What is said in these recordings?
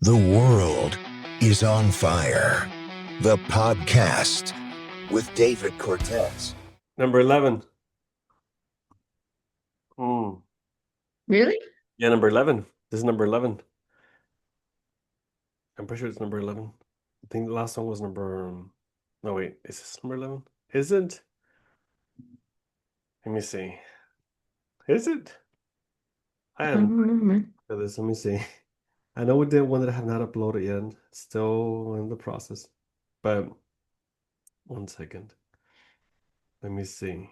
The world is on fire. The podcast with David Cortez. Number 11. Mm. Really? Yeah, number 11. This is number 11. I'm pretty sure it's number 11. I think the last one was number... No, wait. Is this number 11? Is it? Let me see. Is it? I I am. don't know, man. Let me see. I know we did one that I have not uploaded yet. It's still in the process. But 1 second. Let me see.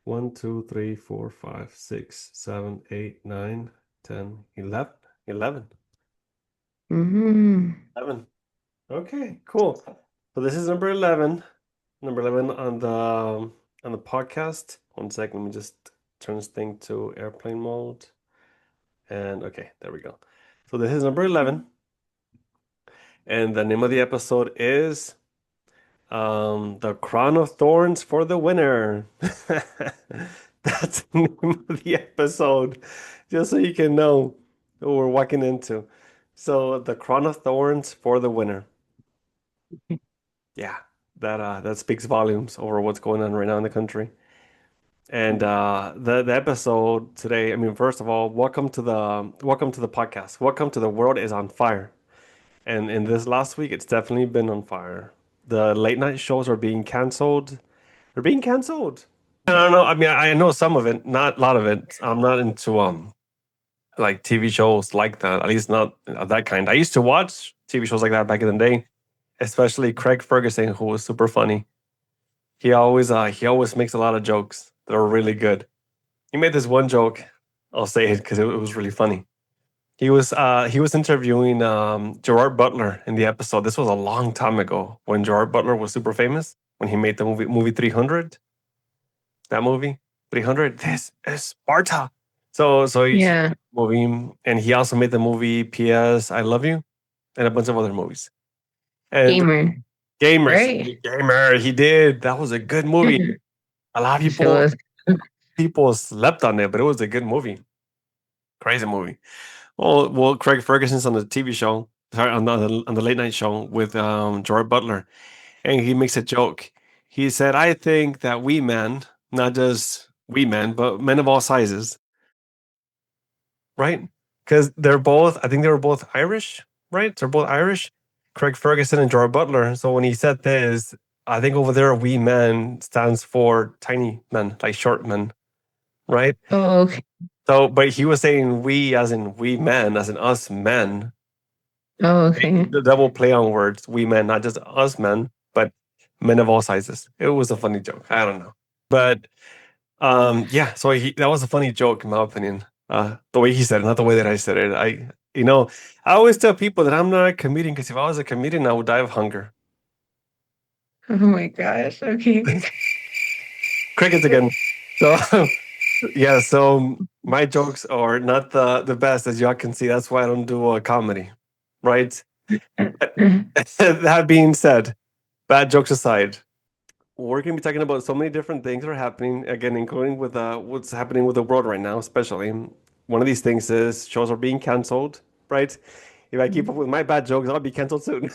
1, 2, 3, 4, 5, 6, 7, 8, 9, 10, 11. 11. Mm-hmm. 11. Okay, cool. So this is number 11. Number 11 on the podcast. 1 second, let me just turn this thing to airplane mode. And okay, there we go. So this is number 11. And the name of the episode is The Crown of Thorns for the Winner. That's the name of the episode. Just so you can know what we're walking into. So The Crown of Thorns for the Winner. Yeah, that speaks volumes over what's going on right now in the country. And the episode today, I mean, first of all, welcome to the podcast. Welcome to The World is on Fire. And in this last week, it's definitely been on fire. The late night shows are being canceled. They're being canceled. I don't know. I mean, I know some of it, not a lot of it. I'm not into like TV shows like that. At least not of that kind. I used to watch TV shows like that back in the day, especially Craig Ferguson, who was super funny. He always makes a lot of jokes that are really good. He made this one joke. I'll say it because it was really funny. He was interviewing Gerard Butler in the episode. This was a long time ago when Gerard Butler was super famous when he made the movie 300. That movie 300. This is Sparta. So he Yeah. movie, and he also made the movie P.S. I Love You and a bunch of other movies. And Gamer. Gamer, Right. Gamer, he did. That was a good movie. A lot of It sure was. people slept on it, but it was a good movie. Crazy movie. Well, Craig Ferguson's on the TV show, sorry, on the late night show with Gerard Butler, and he makes a joke. He said, "I think that we men, not just we men, but men of all sizes, right? Because I think they were both Irish, right? They're both Irish, Craig Ferguson and Gerard Butler. So when he said this, I think over there, we men stands for tiny men, like short men, right? Oh, okay. So, but he was saying we as in we men, as in us men, Oh, okay. the double play on words, we men, not just us men, but men of all sizes. It was a funny joke. I don't know. But yeah, so that was a funny joke in my opinion. The way he said it, not the way that I said it. I always tell people that I'm not a comedian because if I was a comedian, I would die of hunger. Oh my gosh. Okay. Crickets again. So yeah, so my jokes are not the best as y'all can see. That's why I don't do comedy, right? That being said, bad jokes aside, we're going to be talking about so many different things that are happening, again, including with what's happening with the world right now, especially. One of these things is shows are being canceled, right? If I keep up with my bad jokes, I'll be canceled soon.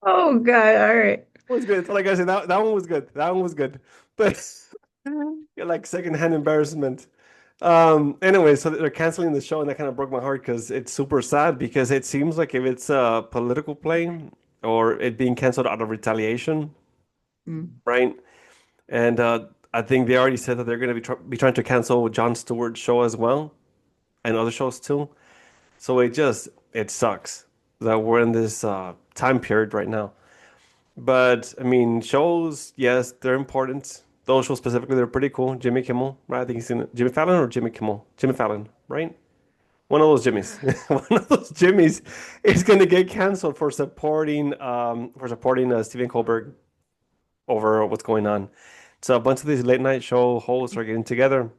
Oh God. All right. It was good. Like I said, that one was good. That one was good. But you're like secondhand embarrassment. Anyway, so they're canceling the show, and that kind of broke my heart because it's super sad because it seems like if it's a political play or it being canceled out of retaliation, Mm. right? And I think they already said that they're going to be trying to cancel Jon Stewart's show as well, and other shows too. So it sucks that we're in this time period right now. But I mean, shows, yes, they're important. Those shows specifically, they're pretty cool. Jimmy Kimmel, right? I think he's in it. Jimmy Fallon or Jimmy Kimmel? Jimmy Fallon, right? One of those Jimmys. One of those Jimmys is going to get canceled for supporting Stephen Colbert over what's going on. So a bunch of these late night show hosts are getting together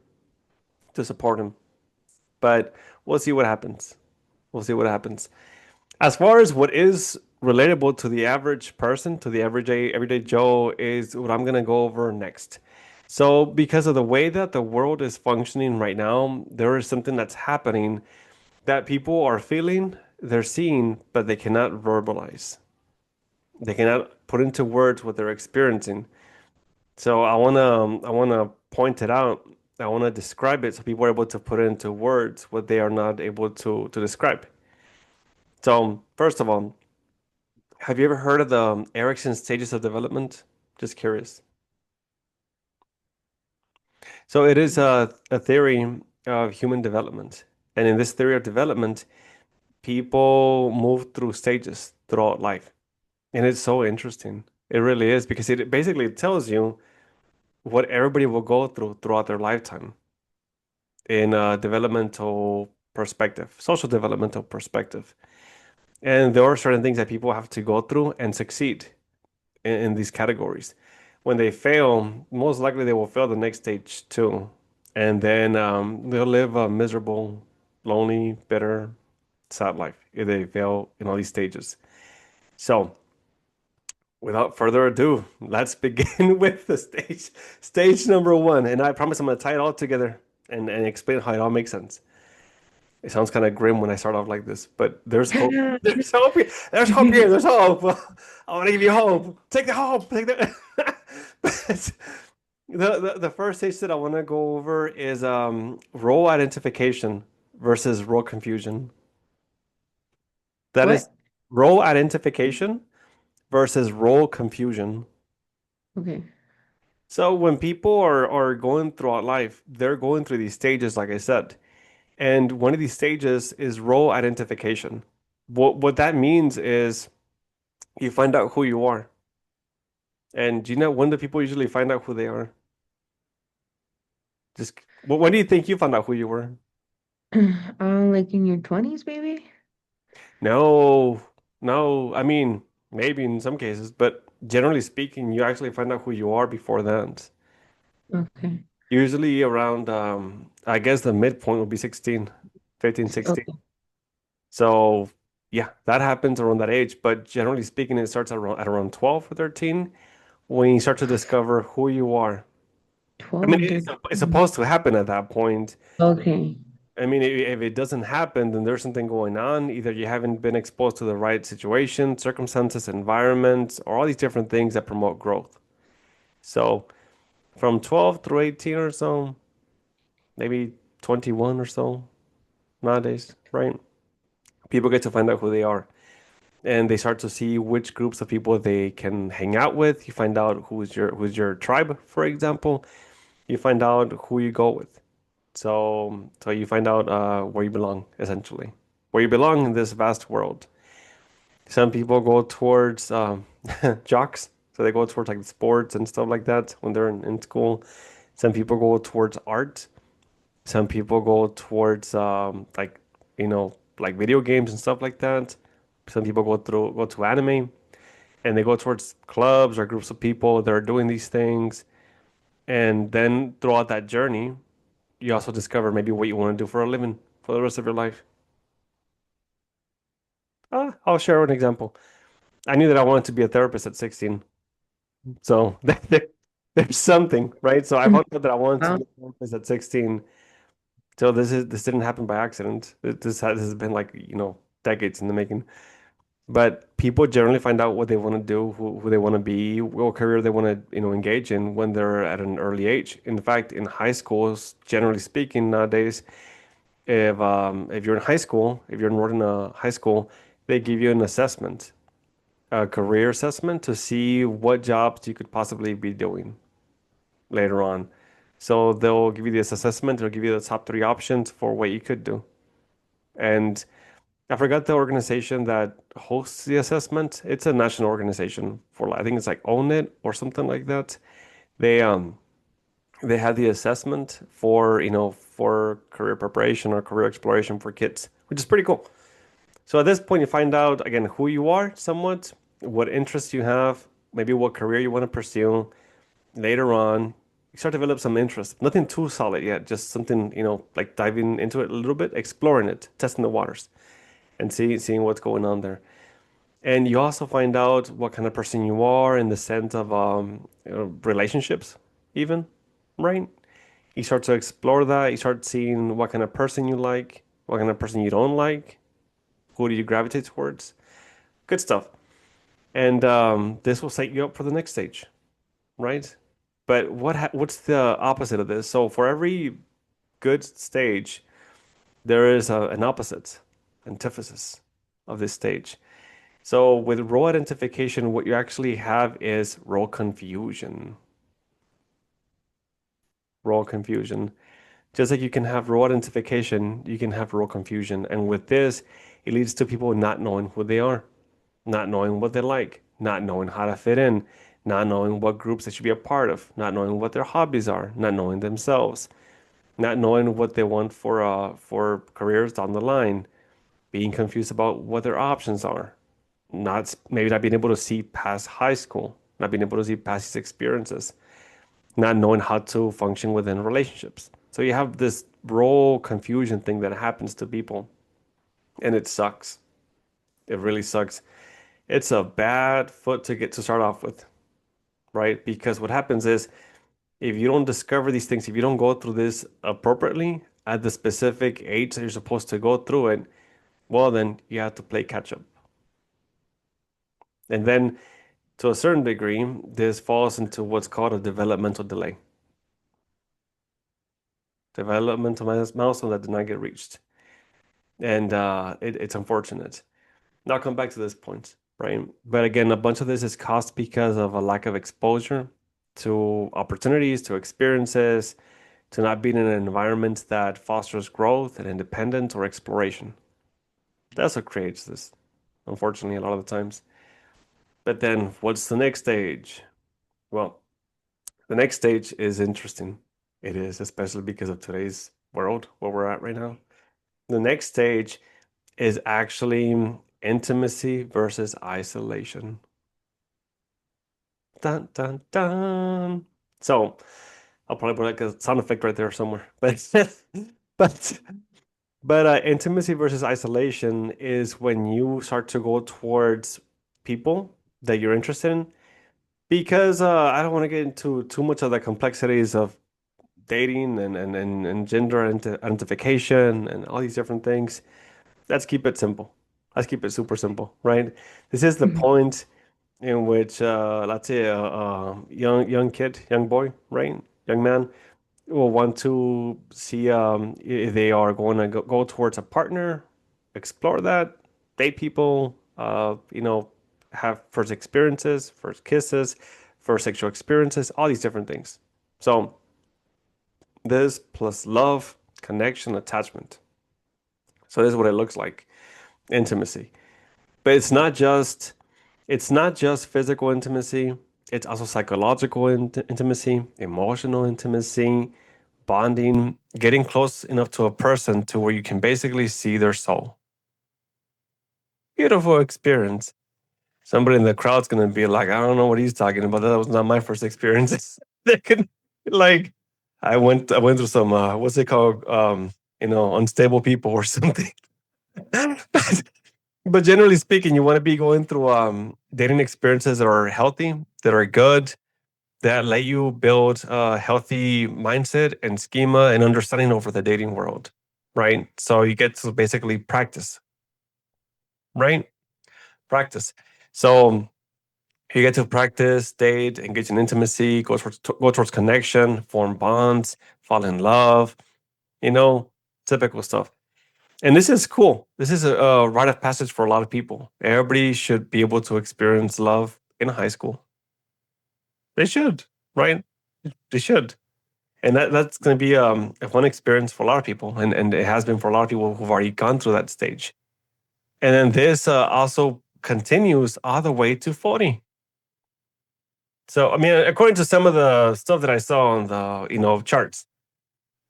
to support him. But we'll see what happens. We'll see what happens. As far as what is relatable to the average person, to the everyday Joe, is what I'm gonna go over next. So, because of the way that the world is functioning right now, there is something that's happening that people are feeling, they're seeing, but they cannot verbalize. They cannot put into words what they're experiencing. So I wanna point it out. I wanna describe it so people are able to put it into words what they are not able to describe. So first of all, have you ever heard of the Erickson stages of development? Just curious. So it is a theory of human development. And in this theory of development, people move through stages throughout life. And it's so interesting. It really is because it basically tells you what everybody will go through throughout their lifetime in a developmental perspective, social developmental perspective. And there are certain things that people have to go through and succeed in these categories. When they fail, most likely they will fail the next stage too. And then they'll live a miserable, lonely, bitter, sad life if they fail in all these stages. So, without further ado, let's begin with the stage number one. And I promise I'm going to tie it all together and explain how it all makes sense. It sounds kind of grim when I start off like this, but there's hope. There's hope here. There's hope here. There's hope. I want to give you hope. Take the hope. Take the. But the first stage that I want to go over is role identification versus role confusion. That is What? role identification versus role confusion. Okay. So when people are going throughout life, they're going through these stages, like I said. And one of these stages is role identification. What that means is you find out who you are. And do you know when do people usually find out who they are? Just when do you think you found out who you were? Like in your 20s, maybe? No, no. I mean, maybe in some cases, but generally speaking, you actually find out who you are before that. Okay. Usually around, I guess the midpoint would be 16, 15, 16. Okay. So yeah, that happens around that age. But generally speaking, it starts at around 12 or 13 when you start to discover who you are. I 12 mean, and it's 13. supposed to happen at that point. Okay. I mean, if it doesn't happen, then there's something going on. Either you haven't been exposed to the right situation, circumstances, environments, or all these different things that promote growth. So from 12 through 18 or so, maybe 21 or so nowadays, right? People get to find out who they are. And they start to see which groups of people they can hang out with. You find out who's your tribe, for example. You find out who you go with. So you find out where you belong, essentially, where you belong in this vast world. Some people go towards jocks, so they go towards like sports and stuff like that when they're in school. Some people go towards art. Some people go towards like like video games and stuff like that. Some people go to anime and they go towards clubs or groups of people that are doing these things. And then throughout that journey, you also discover maybe what you want to do for a living for the rest of your life. I'll share an example. I knew that I wanted to be a therapist at 16. So there's something, right? So I found out that I wanted to Wow. be a therapist at 16. So this didn't happen by accident. This has been like, decades in the making. But people generally find out what they want to do, who they want to be, what career they want to, engage in when they're at an early age. In fact, in high schools, generally speaking, nowadays, if you're in high school, if you're enrolled in a high school, they give you an assessment, a career assessment to see what jobs you could possibly be doing later on. So they'll give you this assessment, they'll give you the top three options for what you could do. And I forgot the organization that hosts the assessment. It's a national organization for, I think it's like Own It or something like that. They had the assessment for career preparation or career exploration for kids, which is pretty cool. So at this point, you find out again who you are somewhat, what interests you have, maybe what career you want to pursue. Later on, you start to develop some interest. Nothing too solid yet, just something, like diving into it a little bit, exploring it, testing the waters, and seeing what's going on there. And you also find out what kind of person you are in the sense of relationships, even. right? You start to explore that. You start seeing what kind of person you like, what kind of person you don't like, who do you gravitate towards. Good stuff. And this will set you up for the next stage, right? But what's the opposite of this? So for every good stage, there is an opposite, antithesis of this stage. So with role identification, what you actually have is role confusion. Role confusion. Just like you can have role identification, you can have role confusion. And with this, it leads to people not knowing who they are, not knowing what they like, not knowing how to fit in, not knowing what groups they should be a part of, not knowing what their hobbies are, not knowing themselves, not knowing what they want for careers down the line, being confused about what their options are, not maybe not being able to see past high school, not being able to see past these experiences, not knowing how to function within relationships. So you have this role confusion thing that happens to people, and it sucks. It really sucks. It's a bad foot to get to start off with, right? Because what happens is if you don't discover these things, if you don't go through this appropriately at the specific age that you're supposed to go through it, well, then you have to play catch up. And then to a certain degree, this falls into what's called a developmental delay. Developmental milestone that did not get reached. And it's unfortunate. Now I'll come back to this point, right? But again, a bunch of this is caused because of a lack of exposure to opportunities, to experiences, to not being in an environment that fosters growth and independence or exploration. That's what creates this, unfortunately, a lot of the times. But then what's the next stage? Well, the next stage is interesting. It is, especially because of today's world, where we're at right now. The next stage is actually intimacy versus isolation. Dun, dun, dun. So I'll probably put like a sound effect right there somewhere. But intimacy versus isolation is when you start to go towards people that you're interested in. Because I don't want to get into too much of the complexities of dating and gender identification and all these different things. Let's keep it simple. Let's keep it super simple, right? This is the Mhm. point in which, let's say, a young kid, young boy, right, young man, will want to see if they are going to go towards a partner, explore that, date people, have first experiences, first kisses, first sexual experiences, all these different things. So this plus love, connection, attachment. So this is what it looks like, intimacy. But it's not just physical intimacy. It's also psychological intimacy, emotional intimacy, bonding, getting close enough to a person to where you can basically see their soul. Beautiful experience. Somebody in the crowd's gonna be like, I don't know what he's talking about. That was not my first experience. They can like I went through some what's it called? Unstable people or something. But generally speaking, you want to be going through dating experiences that are healthy, that are good, that let you build a healthy mindset and schema and understanding over the dating world, right? So you get to basically practice, right? Practice. So you get to practice, date, engage in intimacy, go towards connection, form bonds, fall in love, typical stuff. And this is cool. This is a rite of passage for a lot of people. Everybody should be able to experience love in high school. They should, right? They should. And that's going to be a fun experience for a lot of people. And it has been for a lot of people who've already gone through that stage. And then this also continues all the way to 40. So, I mean, according to some of the stuff that I saw on the, charts.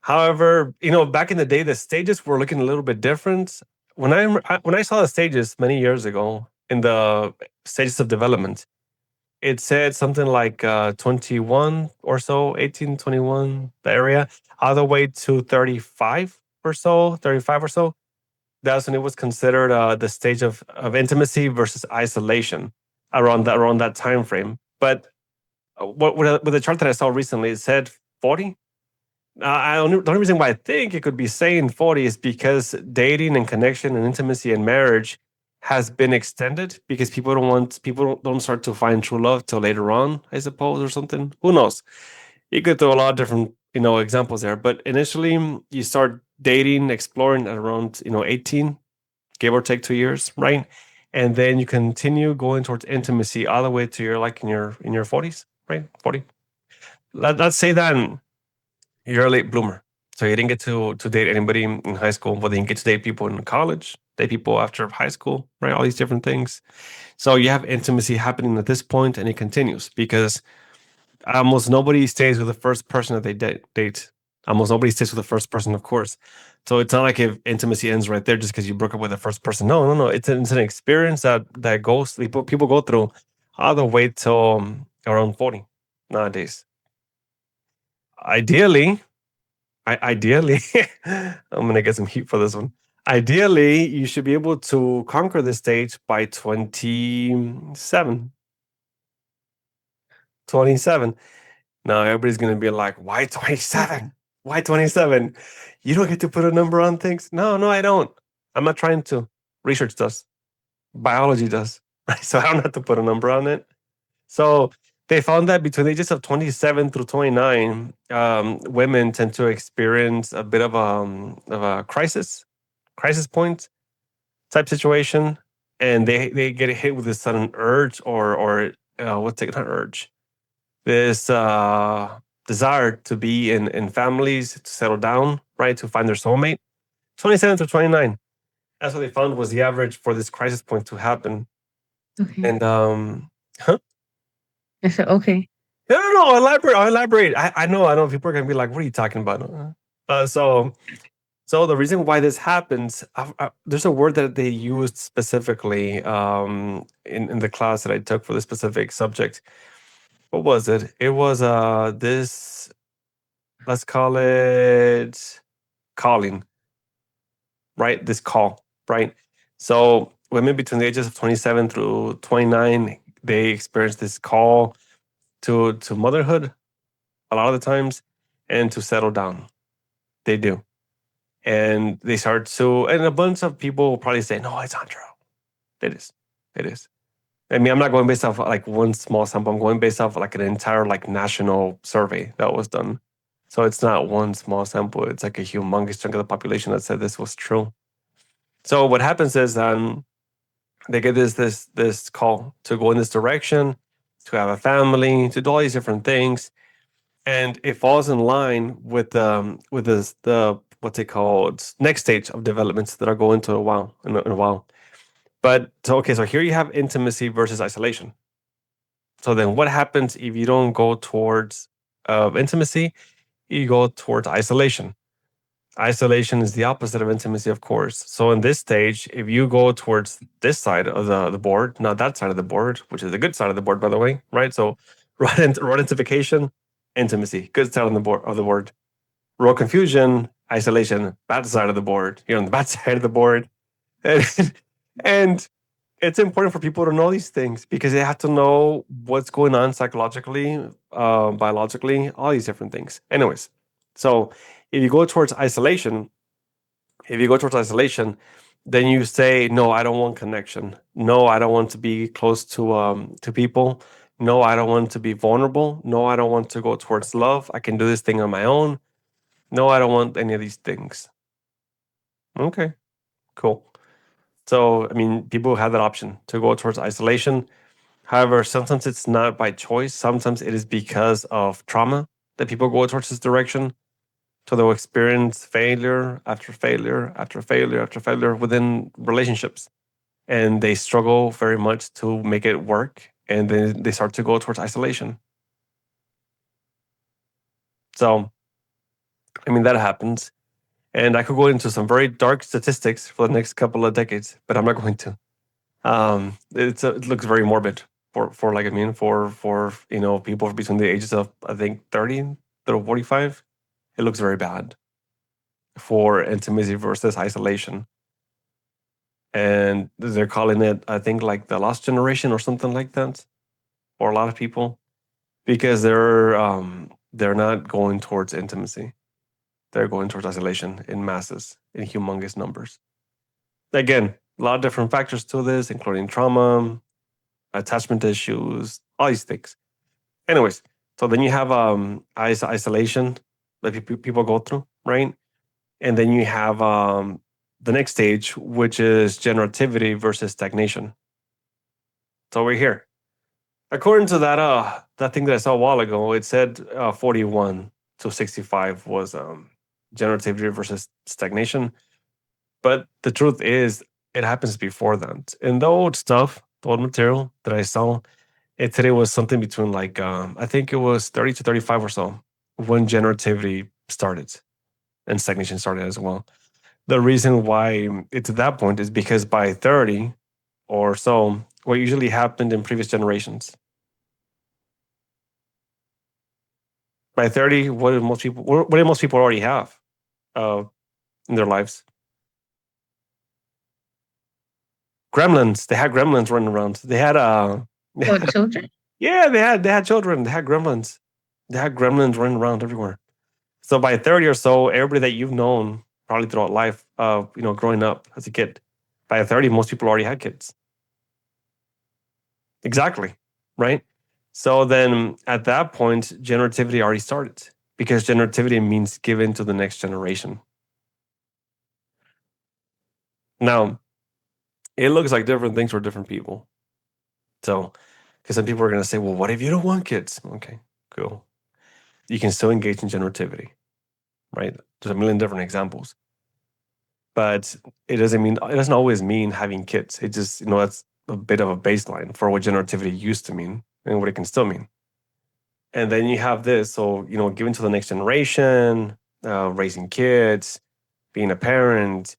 However, back in the day, the stages were looking a little bit different. When I saw the stages many years ago in the stages of development, it said something like 21 or so, 18, 21, the area, all the way to 35 or so, 35 or so. That's when it was considered the stage of intimacy versus isolation around that time frame. But with the chart that I saw recently, it said 40. The only reason why I think it could be saying 40 is because dating and connection and intimacy and marriage has been extended because people don't start to find true love till later on, I suppose, or something. Who knows? You could throw a lot of different examples there, but initially you start dating, exploring at around 18, give or take 2 years, right? And then you continue going towards intimacy all the way to your like in your 40s, right? 40. Let's say that you're a late bloomer. So you didn't get to date anybody in high school, but then you get to date people in college, date people after high school, right? All these different things. So you have intimacy happening at this point, and it continues because almost nobody stays with the first person that they date. Almost nobody stays with the first person, of course. So it's not like if intimacy ends right there just because you broke up with the first person. No, no, no. It's an experience that goes people go through all the way till around 40 nowadays. Ideally, ideally, I'm gonna get some heat for this one. Ideally, you should be able to conquer this stage by 27. 27. Now everybody's gonna be like, why 27? Why 27? You don't get to put a number on things. No, no, I don't. I'm not trying to. Research does. Biology does. Right. So I don't have to put a number on it. So they found that between the ages of 27 through 29, women tend to experience a bit of a crisis point type situation, and they get hit with this sudden urge or what's it? Not urge. This desire to be in families, to settle down, right, to find their soulmate. 27 to 29. That's what they found was the average for this crisis point to happen. Okay. And huh? I said, okay. No, no, no. I'll elaborate. I know. People are gonna be like, "What are you talking about?" So the reason why this happens, there's a word that they used specifically in the class that I took for this specific subject. What was it? It was this. Let's call it calling, right? This call, right? So women between the ages of 27 through 29, they experience this call to motherhood a lot of the times and to settle down. They do. And they start to, and a bunch of people will probably say, no, it's not true. It is. It is. I mean, I'm not going based off like one small sample. I'm going based off like an entire like national survey that was done. So it's not one small sample. It's like a humongous chunk of the population that said this was true. So what happens is they get this call to go in this direction, to have a family, to do all these different things, and it falls in line with this the what's it called next stage of developments that are going to a while in a while. But so okay, so here you have intimacy versus isolation. So then what happens if you don't go towards intimacy? You go towards isolation. Isolation is the opposite of intimacy, of course. So in this stage, if you go towards this side of the board, not that side of the board, which is the good side of the board, by the way, right? So rodentification, intimacy, good side on the board of the board. Row confusion, isolation, bad side of the board. You're on the bad side of the board. And it's important for people to know these things because they have to know what's going on psychologically, biologically, all these different things. Anyways, so if you go towards isolation, then you say, no, I don't want connection. No, I don't want to be close to people. No, I don't want to be vulnerable. No, I don't want to go towards love. I can do this thing on my own. No, I don't want any of these things. Okay, cool. So, I mean, people have that option to go towards isolation. However, sometimes it's not by choice. Sometimes it is because of trauma that people go towards this direction. So they'll experience failure after failure after failure after failure within relationships. And they struggle very much to make it work. And then they start to go towards isolation. So, I mean, that happens. And I could go into some very dark statistics for the next couple of decades, but I'm not going to. It looks very morbid for like I mean for people between the ages of I think 30 to 45. It looks very bad for intimacy versus isolation, and they're calling it I think like the lost generation or something like that for a lot of people because they're they're not going towards intimacy. They're going towards isolation in masses, in humongous numbers. Again, a lot of different factors to this, including trauma, attachment issues, all these things. Anyways, so then you have isolation that people go through, right? And then you have the next stage, which is generativity versus stagnation. So we're here. According to that thing that I saw a while ago, it said 41 to 65 was generativity versus stagnation. But the truth is, it happens before that. In the old stuff, the old material that I saw, it said it was something between like I think it was 30 to 35 or so when generativity started and stagnation started as well. The reason why it's at that point is because by 30 or so, what usually happened in previous generations. By 30, what did most people already have in their lives? Gremlins. They had gremlins running around. They had What, children? yeah, they had children. They had gremlins. They had gremlins running around everywhere. So by 30 or so, everybody that you've known probably throughout life, growing up as a kid, by 30, most people already had kids. Exactly. Right. So then at that point, generativity already started because generativity means given to the next generation. Now, it looks like different things for different people. So, because some people are going to say, well, what if you don't want kids? Okay, cool. You can still engage in generativity, right? There's a million different examples. But it doesn't always mean having kids. It just, that's a bit of a baseline for what generativity used to mean and what it can still mean. And then you have this, so, giving to the next generation, raising kids, being a parent,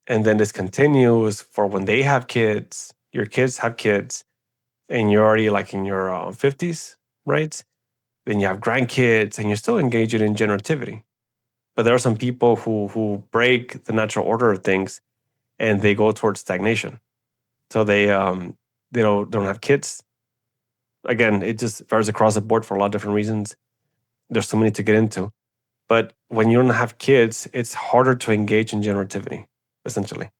and then this continues for when they have kids, your kids have kids, and you're already like in your 50s, right? Then you have grandkids, and you're still engaging in generativity. But there are some people who break the natural order of things, and they go towards stagnation. So they don't have kids. Again, it just varies across the board for a lot of different reasons. There's so many to get into. But when you don't have kids, it's harder to engage in generativity, essentially.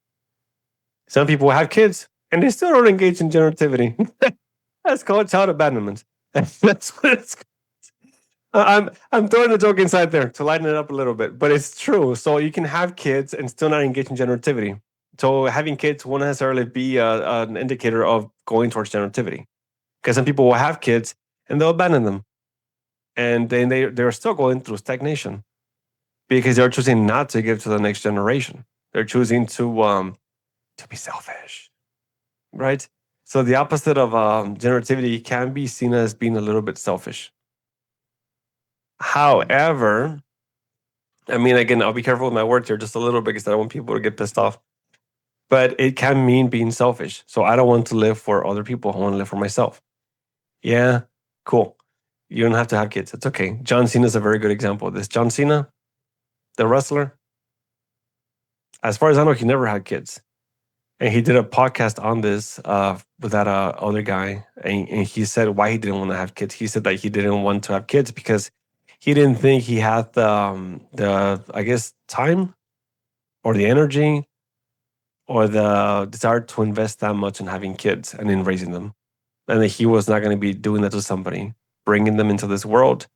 Some people have kids and they still don't engage in generativity. That's called child abandonment. That's what it's called. I'm throwing a joke inside there to lighten it up a little bit, but it's true. So you can have kids and still not engage in generativity. So having kids won't necessarily be an indicator of going towards generativity, because some people will have kids and they'll abandon them, and then they're still going through stagnation because they're choosing not to give to the next generation. They're choosing to be selfish, right? So the opposite of generativity can be seen as being a little bit selfish. However, I mean, again, I'll be careful with my words here just a little bit because I don't want people to get pissed off. But it can mean being selfish. So I don't want to live for other people. I want to live for myself. Yeah, cool. You don't have to have kids. It's okay. John Cena is a very good example of this. John Cena, the wrestler, as far as I know, he never had kids. And he did a podcast on this with that other guy. And he said why he didn't want to have kids. He said that he didn't want to have kids because he didn't think he had the I guess, time or the energy or the desire to invest that much in having kids and in raising them. And that he was not going to be doing that to somebody, bringing them into this world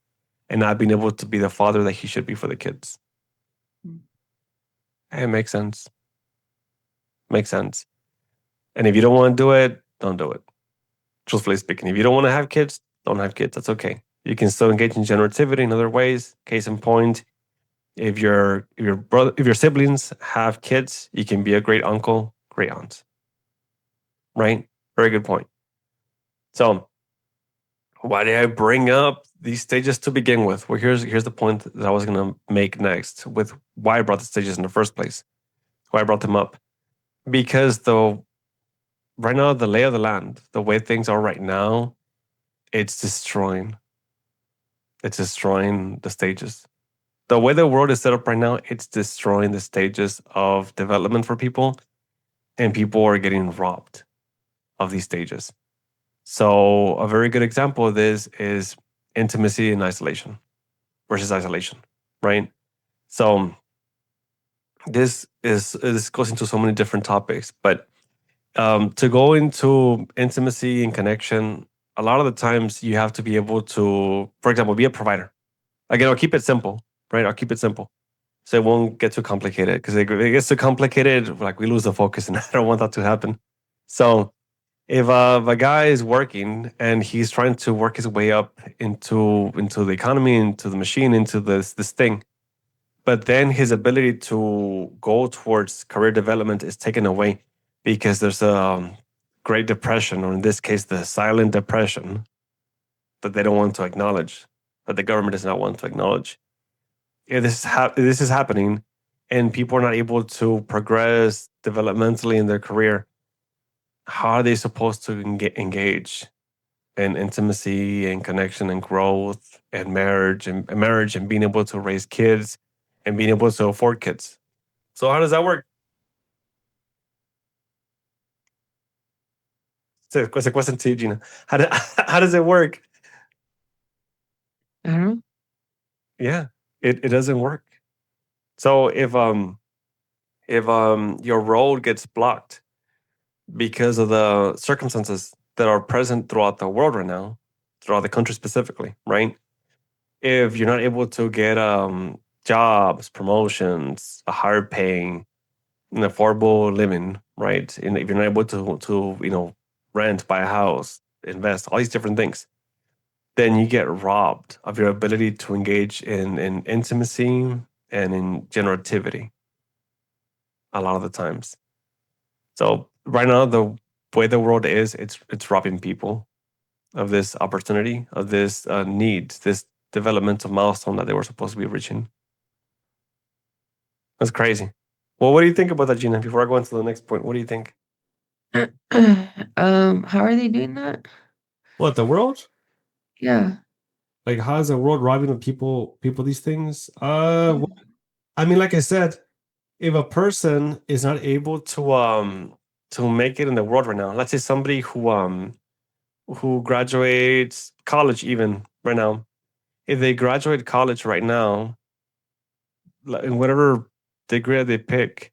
and not being able to be the father that he should be for the kids. It makes sense. Makes sense. And if you don't want to do it, don't do it. Truthfully speaking, if you don't want to have kids, don't have kids. That's okay. You can still engage in generativity in other ways. Case in point, if your siblings have kids, you can be a great uncle, great aunt. Right? Very good point. So, why did I bring up these stages to begin with? Well, here's the point that I was going to make next with why I brought the stages in the first place. Why I brought them up. Because right now, the lay of the land, the way things are right now, it's destroying the stages. The way the world is set up right now, it's destroying the stages of development for people, and people are getting robbed of these stages. So a very good example of this is intimacy and isolation. versus isolation, right? So this goes into so many different topics, but to go into intimacy and connection, a lot of the times you have to be able to, for example, be a provider. Again, I'll keep it simple, right? I'll keep it simple. So it won't get too complicated, because it gets too complicated, like we lose the focus, and I don't want that to happen. So if a guy is working and he's trying to work his way up into the economy, into the machine, into this thing, but then his ability to go towards career development is taken away because there's a Great Depression, or in this case, the silent depression, that they don't want to acknowledge, that the government does not want to acknowledge. Yeah, this is happening, and people are not able to progress developmentally in their career. How are they supposed to engage in intimacy and connection and growth and marriage and being able to raise kids and being able to afford kids? So how does that work? It's a question to you, Gina. How does it work? I don't know. Yeah, it doesn't work. So if your road gets blocked because of the circumstances that are present throughout the world right now, throughout the country specifically, right? If you're not able to get jobs, promotions, a higher paying, an affordable living, right? And if you're not able to rent, buy a house, invest, all these different things, then you get robbed of your ability to engage in intimacy and in generativity a lot of the times. So right now, the way the world is, it's robbing people of this opportunity, of this need, this developmental milestone that they were supposed to be reaching. That's crazy. Well, what do you think about that, Gina? Before I go into the next point, what do you think? How are they doing that? What, the world? Yeah. Like, how is the world robbing the people these things? Well, I mean, like I said, if a person is not able to make it in the world right now, let's say somebody who graduates college even right now, if they graduate college right now, in whatever degree they pick,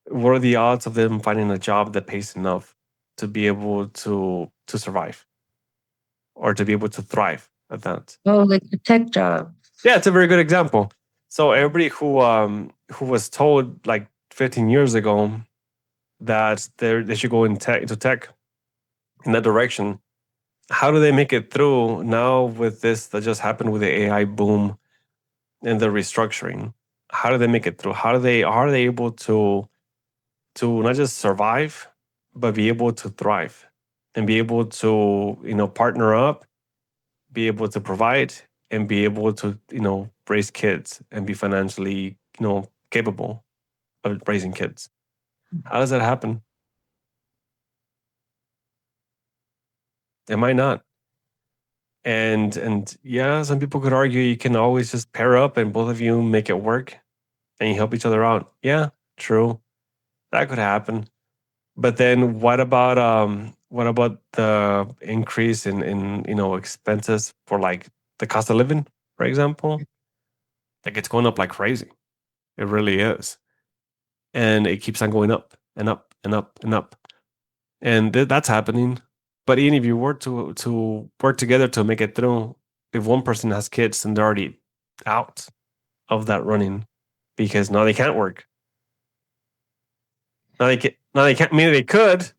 what are the odds of them finding a job that pays enough to be able to survive or to be able to thrive at that? Oh, like the tech job. Yeah, it's a very good example. So everybody who was told like 15 years ago that they should go into tech in that direction, how do they make it through now with this that just happened with the AI boom and the restructuring? How do they make it through? How are they able to not just survive, but be able to thrive and be able to partner up, be able to provide, and be able to raise kids and be financially capable of raising kids? How does that happen? It might not. And yeah, some people could argue you can always just pair up and both of you make it work and you help each other out. Yeah, true. That could happen. But then what about the increase in expenses for like the cost of living, for example? Like it's going up like crazy. It really is. And it keeps on going up and up and up and up. And that's happening. But even if you were to work together to make it through, if one person has kids, then they're already out of that running because now they can't work. Now they can't. I mean, they could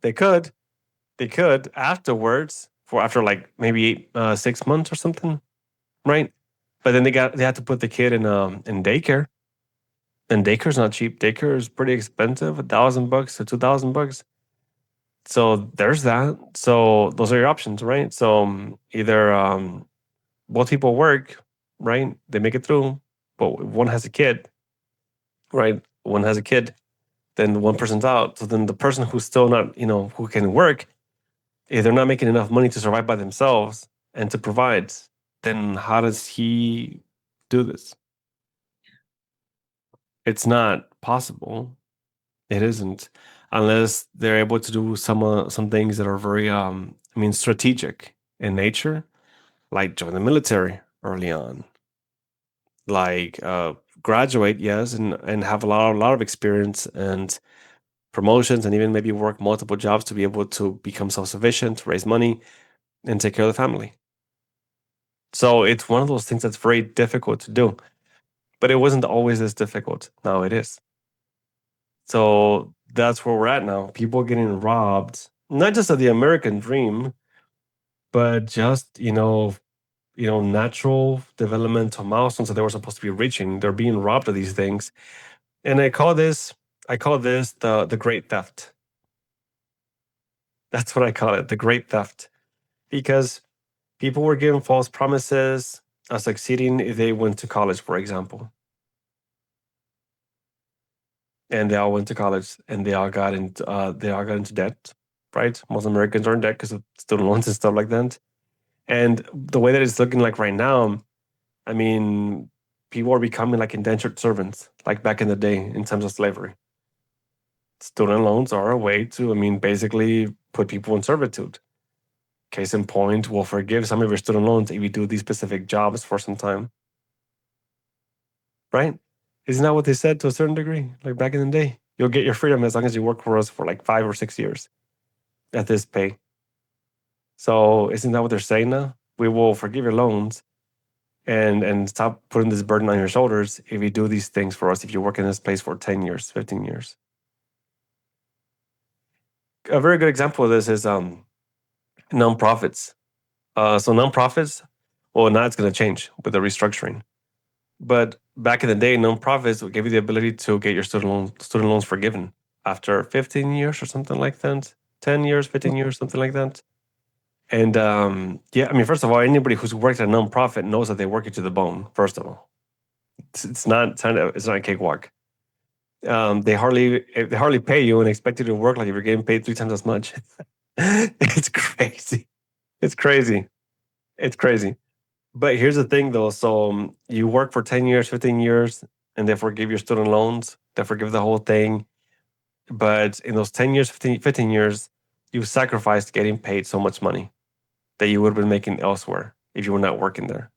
afterwards for after like maybe 6 months or something, right? But then they had to put the kid in daycare, and daycare's not cheap. Daycare is pretty expensive, $1,000 to $2,000. So there's that. So those are your options, right? So either both people work, right? They make it through, but one has a kid, right? One has a kid, then one person's out. So then the person who's still not, who can work, if they're not making enough money to survive by themselves and to provide, then how does he do this? It's not possible. It isn't, unless they're able to do some things that are very strategic in nature, like join the military early on, like graduate, yes, and have a lot of experience and promotions, and even maybe work multiple jobs to be able to become self-sufficient, to raise money, and take care of the family. So it's one of those things that's very difficult to do, but it wasn't always this difficult. Now it is. So that's where we're at now. People getting robbed, not just of the American dream, but just natural developmental milestones that they were supposed to be reaching. They're being robbed of these things, and I call this the great theft. That's what I call it, the great theft, because people were given false promises of succeeding if they went to college, for example, and they all went to college and they all got into debt, right? Most Americans are in debt because of student loans and stuff like that. And the way that it's looking like right now, I mean, people are becoming like indentured servants, like back in the day in terms of slavery. Student loans are a way to, basically put people in servitude. Case in point, we'll forgive some of your student loans if you do these specific jobs for some time. Right? Isn't that what they said to a certain degree? Like back in the day, you'll get your freedom as long as you work for us for like 5 or 6 years at this pay. So isn't that what they're saying now? We will forgive your loans and stop putting this burden on your shoulders if you do these things for us, if you work in this place for 10 years, 15 years. A very good example of this is nonprofits. So nonprofits, well, now it's going to change with the restructuring. But back in the day, nonprofits would give you the ability to get your student loans forgiven after 15 years or something like that. 10 years, 15 years, something like that. And first of all, anybody who's worked at a nonprofit knows that they work you to the bone. First of all, it's not a cakewalk. They hardly pay you and expect you to work like if you're getting paid 3 times as much. It's crazy. It's crazy. It's crazy. But here's the thing, though. So you work for 10 years, 15 years, and they forgive your student loans. They forgive the whole thing. But in those 10 years, 15 years, you sacrificed getting paid so much money that you would have been making elsewhere if you were not working there.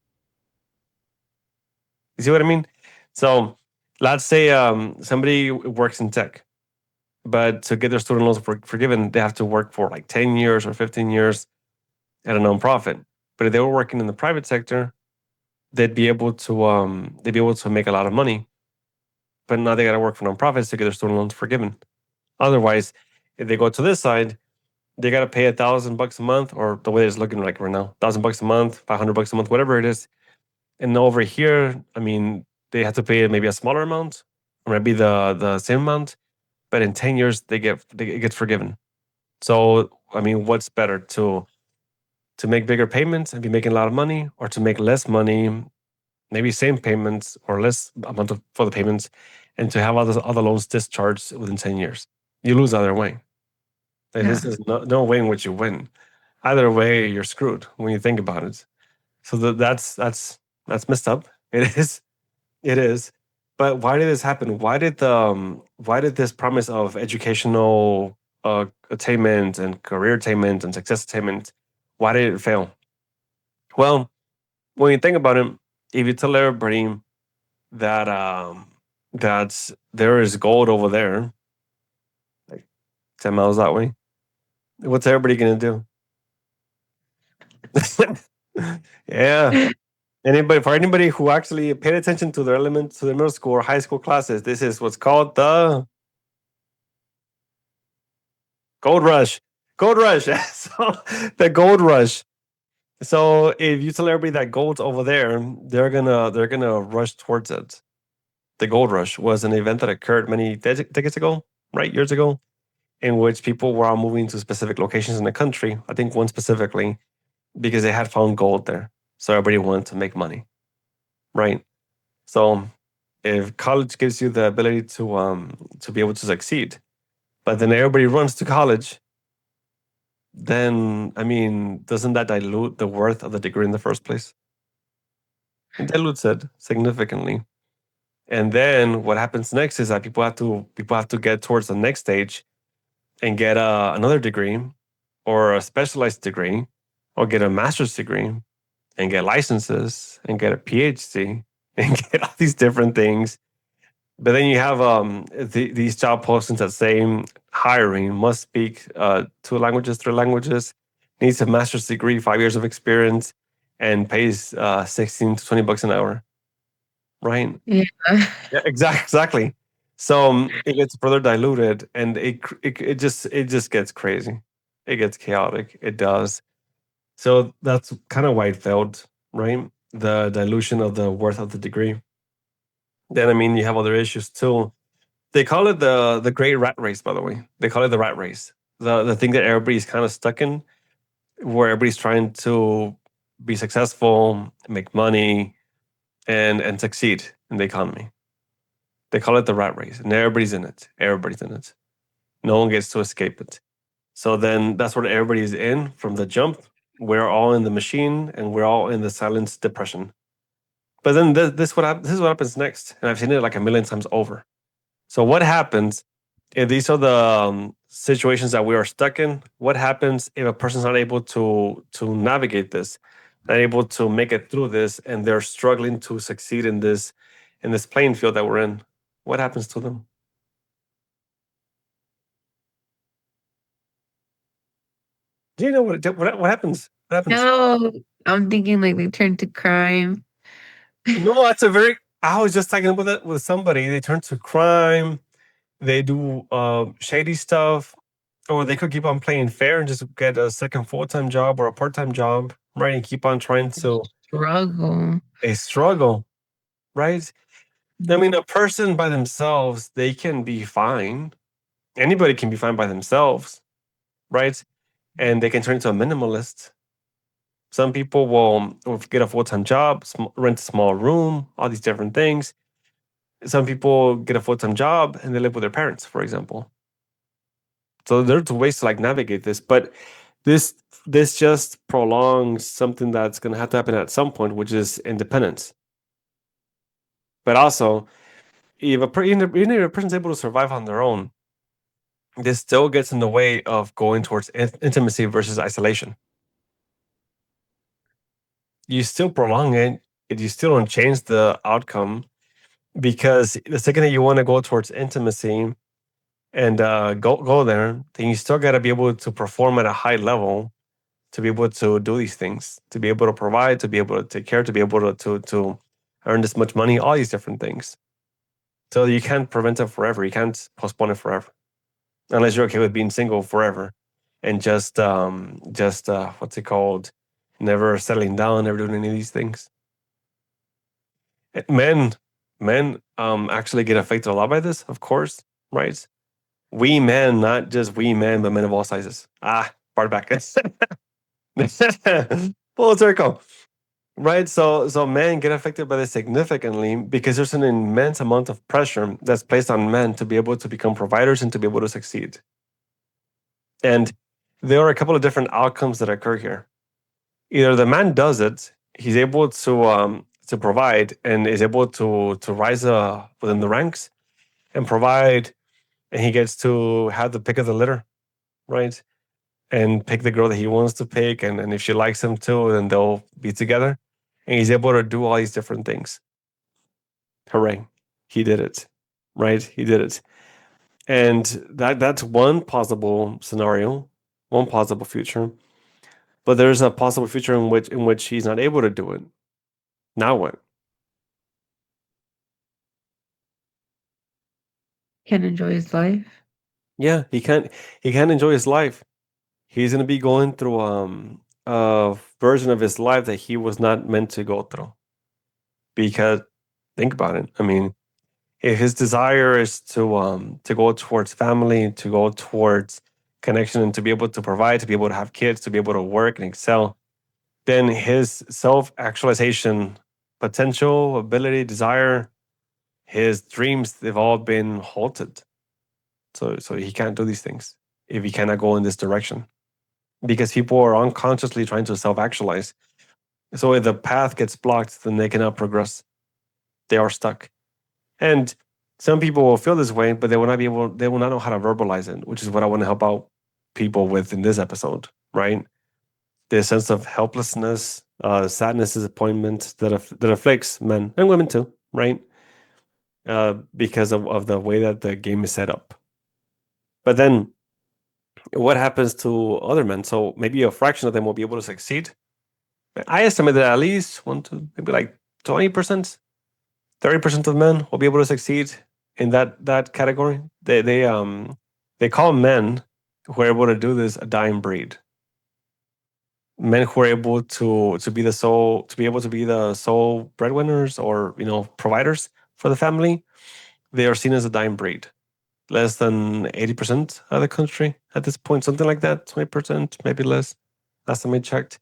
You see what I mean? So let's say somebody works in tech, but to get their student loans forgiven, they have to work for like 10 years or 15 years at a nonprofit. But if they were working in the private sector, they'd be able to make a lot of money. But now they got to work for nonprofits to get their student loans forgiven. Otherwise, if they go to this side, they got to pay $1,000 a month, or the way it's looking like right now, $1,000 a month, $500 a month, whatever it is. And over here, they have to pay maybe a smaller amount, or maybe the same amount. But in 10 years, it gets forgiven. So what's better, to make bigger payments and be making a lot of money, or to make less money, maybe same payments or less amount for the payments, and to have other loans discharged within 10 years? You lose either way. Like, Yeah. this is no way in which you win. Either way, you're screwed when you think about it. So that's messed up. It is. It is. But why did this happen? Why did this promise of educational attainment and career attainment and success attainment, why did it fail? Well, when you think about it, if you tell everybody that that there is gold over there, like 10 miles that way, what's everybody gonna do? Yeah. For anybody who actually paid attention to their elements, to the middle school or high school classes, this is what's called the gold rush. Gold rush. So the gold rush. So if you tell everybody that gold's over there, they're gonna rush towards it. The gold rush was an event that occurred many decades ago, right? Years ago, in which people were all moving to specific locations in the country. I think one specifically, because they had found gold there. So everybody wanted to make money, right? So if college gives you the ability to be able to succeed, but then everybody runs to college, then doesn't that dilute the worth of the degree in the first place? It dilutes it significantly. And then what happens next is that people have to get towards the next stage and get another degree, or a specialized degree, or get a master's degree, and get licenses and get a PhD, and get all these different things. But then you have these job postings that say hiring must speak 2 languages, 3 languages, needs a master's degree, 5 years of experience, and pays 16 to $20 an hour. Right? Yeah. Yeah, exactly. So it gets further diluted, and it just gets crazy. It gets chaotic. It does. So that's kind of why it failed, right? The dilution of the worth of the degree. Then I mean, you have other issues too. They call it the great rat race, by the way. They call it the rat race. The thing that everybody's kind of stuck in, where everybody's trying to be successful, make money, and succeed in the economy. They call it the rat race, and everybody's in it. Everybody's in it. No one gets to escape it. So then that's what everybody's in from the jump. We're all in the machine, and we're all in the silent depression. But then this is what happens next, and I've seen it like a million times over. So what happens if these are the situations that we are stuck in? What happens if a person's not able to navigate this, not able to make it through this, and they're struggling to succeed in this playing field that we're in? What happens to them? Do you know what happens? What happens? No, I'm thinking like they turn to crime. No, that's a very. I was just talking about that with somebody. They turn to crime. They do shady stuff, or they could keep on playing fair and just get a second full-time job or a part-time job, right? And keep on trying to. Struggle. They struggle, right? I mean, a person by themselves, they can be fine. Anybody can be fine by themselves, right? And they can turn into a minimalist. Some people will get a full-time job, rent a small room, all these different things. Some people get a full-time job and they live with their parents, for example. So there's ways to like navigate this, but this this just prolongs something that's going to have to happen at some point, which is independence. But also, even if a person's able to survive on their own, this still gets in the way of going towards intimacy versus isolation. You still prolong it, you still don't change the outcome, because the second that you want to go towards intimacy and go there, then you still got to be able to perform at a high level to be able to do these things, to be able to provide, to be able to take care, to be able to earn this much money, all these different things. So you can't prevent it forever. You can't postpone it forever, unless you're okay with being single forever and just what's it called, never settling down, never doing any of these things. Men, men actually get affected a lot by this, of course, right? We men, not just we men, but men of all sizes. Part back. Full circle. Right. So men get affected by this significantly because there's an immense amount of pressure that's placed on men to be able to become providers and to be able to succeed. And there are a couple of different outcomes that occur here. Either the man does it, he's able to provide and is able to rise within the ranks and provide, and he gets to have the pick of the litter, right? And pick the girl that he wants to pick, and if she likes him too, then they'll be together. And he's able to do all these different things. Hooray. He did it. Right? He did it. And that's one possible scenario, one possible future. But there's a possible future in which he's not able to do it. Now what? Can enjoy his life. Yeah, he can't enjoy his life. He's gonna be going through a version of his life that he was not meant to go through. Because think about it. I mean, if his desire is to go towards family, to go towards connection, and to be able to provide, to be able to have kids, to be able to work and excel, then his self-actualization potential, ability, desire, his dreams, they've all been halted. So he can't do these things if he cannot go in this direction, because people are unconsciously trying to self-actualize. So if the path gets blocked, then they cannot progress. They are stuck. And some people will feel this way, but they will not know how to verbalize it, which is what I want to help out people with in this episode, right? this sense of helplessness, sadness, disappointment that afflicts men and women too, right? Because of the way that the game is set up. But then what happens to other men? So maybe a fraction of them will be able to succeed. I estimate that at least maybe like 20%, 30% of men will be able to succeed in that category. They call men who are able to do this a dying breed. Men who are able to be the sole breadwinners or providers for the family, they are seen as a dying breed. Less than 80% of the country at this point, something like that, 20%, maybe less. Last time I checked.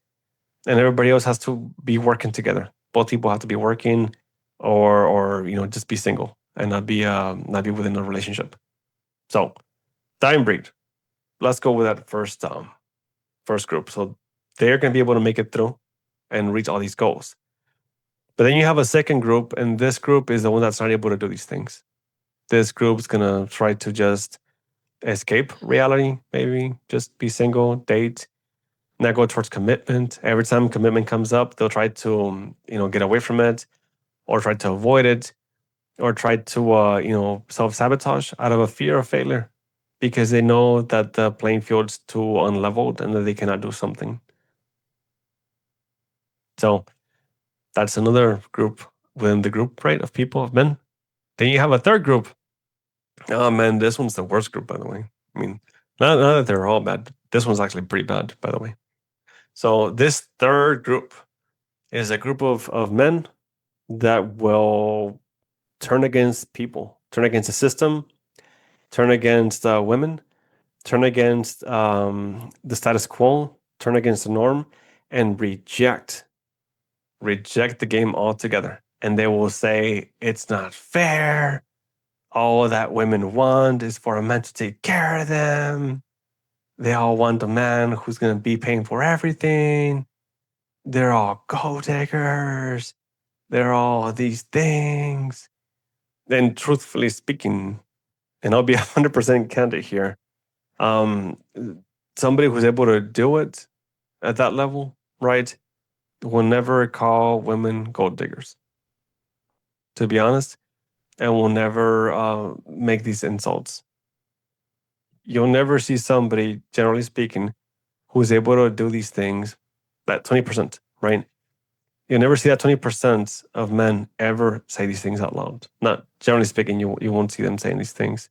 And everybody else has to be working together. Both people have to be working or just be single and not be within a relationship. So dying breed. Let's go with that first group. So they're going to be able to make it through and reach all these goals. But then you have a second group, and this group is the one that's not able to do these things. This group's going to try to just escape reality, maybe just be single, date, not go towards commitment. Every time commitment comes up, they'll try to get away from it or try to avoid it or try to self-sabotage out of a fear of failure because they know that the playing field's too unleveled and that they cannot do something. So that's another group within the group, right, of people, of men. Then you have a third group. Oh, man, this one's the worst group, by the way. I mean, not that they're all bad. This one's actually pretty bad, by the way. So this third group is a group of men that will turn against people, turn against the system, turn against women, turn against the status quo, turn against the norm, and reject the game altogether. And they will say, it's not fair. All that women want is for a man to take care of them. They all want a man who's going to be paying for everything. They're all gold diggers. They're all these things. And truthfully speaking, and I'll be 100% candid here, somebody who's able to do it at that level, right, will never call women gold diggers, to be honest, and will never make these insults. You'll never see somebody, generally speaking, who's able to do these things, that 20%, right? You'll never see that 20% of men ever say these things out loud. Not generally speaking, you won't see them saying these things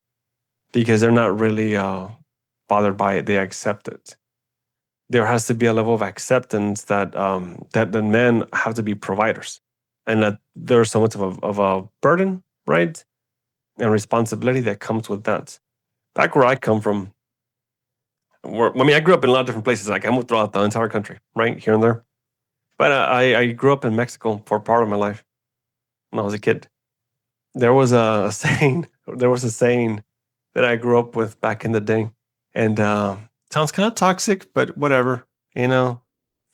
because they're not really bothered by it. They accept it. There has to be a level of acceptance that that the men have to be providers, and that there's so much of a burden, right, and responsibility that comes with that. Back where I come from, I grew up in a lot of different places. Like I moved throughout the entire country, right, here and there. But I grew up in Mexico for part of my life when I was a kid. There was a saying. There was a saying that I grew up with back in the day, and sounds kind of toxic, but whatever. I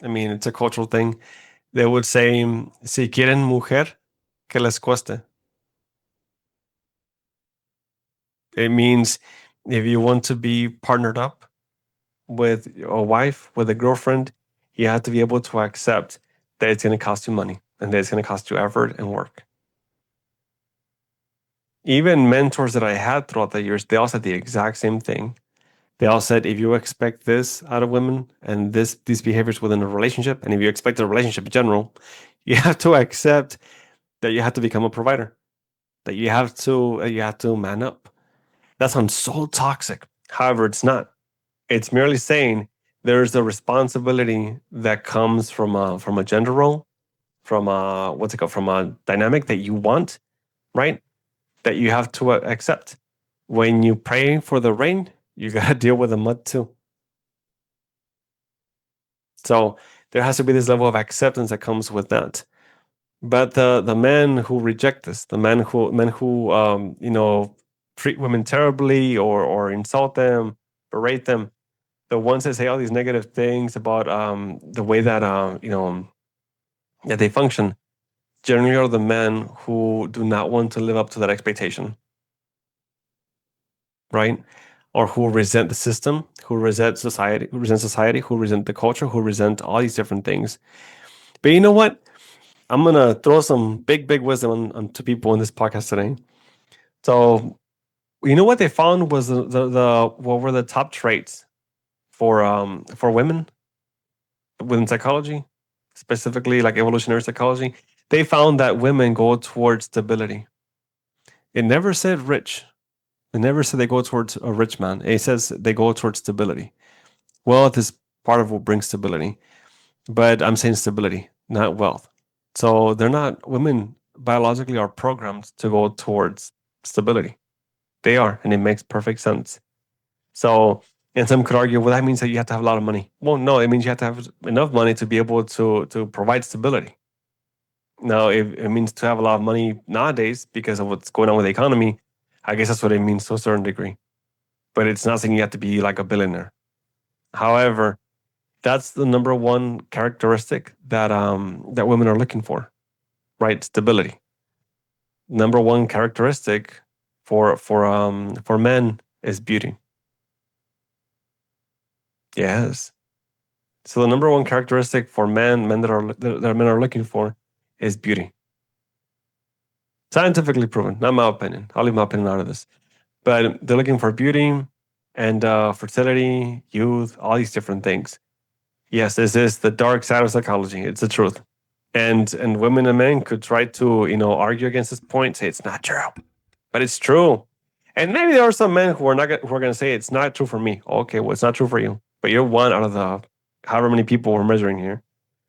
mean, it's a cultural thing. They would say, "Si quieren mujer, que les cueste." It means if you want to be partnered up with a wife, with a girlfriend, you have to be able to accept that it's going to cost you money and that it's going to cost you effort and work. Even mentors that I had throughout the years, they all said the exact same thing. They all said, if you expect this out of women and these behaviors within a relationship, and if you expect a relationship in general, you have to accept that you have to become a provider, that you have to man up. That sounds so toxic. However, it's not. It's merely saying there's the responsibility that comes from a gender role, from from a dynamic that you want, right? That you have to accept. When you pray for the rain, you got to deal with the mud too. So there has to be this level of acceptance that comes with that. But the men who reject this, the men who treat women terribly or insult them, berate them, the ones that say all these negative things about the way that that they function, generally are the men who do not want to live up to that expectation. Right? or who resent the system, who resent society, who resent the culture, who resent all these different things. But you know what? I'm gonna throw some big wisdom on to people in this podcast today. So you know what they found was the what were the top traits for women within psychology, specifically like evolutionary psychology. They found that women go towards stability. It never said rich. It never said they go towards a rich man. It says they go towards stability. Wealth is part of what brings stability, but I'm saying stability, not wealth. So they're not, women biologically are programmed to go towards stability. They are, and it makes perfect sense. So, and some could argue, well, that means that you have to have a lot of money. Well, no, it means you have to have enough money to be able to provide stability. Now, if it means to have a lot of money nowadays because of what's going on with the economy, I guess that's what it means to a certain degree. But it's not saying you have to be like a billionaire. However, that's the number one characteristic that women are looking for, right? Stability. Number one characteristic for men is beauty. Yes. So the number one characteristic for men that men are looking for is beauty. Scientifically proven, not my opinion. I'll leave my opinion out of this. But they're looking for beauty and fertility, youth, all these different things. Yes, this is the dark side of psychology. It's the truth. And women and men could try to, argue against this point, say it's not true. But it's true. And maybe there are some men who are going to say it's not true for me. Okay, well, it's not true for you. But you're one out of the however many people we're measuring here.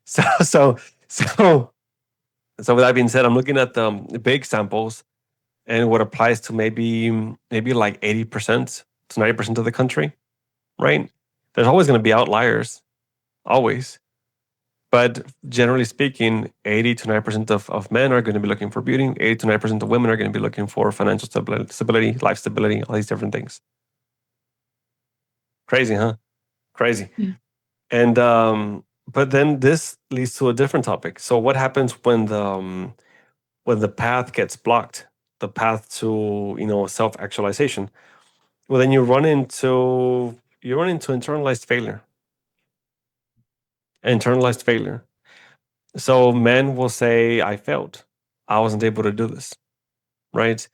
So so so so with that being said, I'm looking at the big samples and what applies to maybe like 80% to 90% of the country, right? There's always going to be outliers, always. But generally speaking, 80 to 90% of men are going to be looking for beauty. 80 to 90% of women are going to be looking for financial stability, life stability, all these different things. Crazy, huh? Crazy. Yeah. And but then this leads to a different topic. So what happens when the path gets blocked, the path to self-actualization? Well, then you run into internalized failure. Internalized failure. So men will say, I failed. I wasn't able to do this. Right.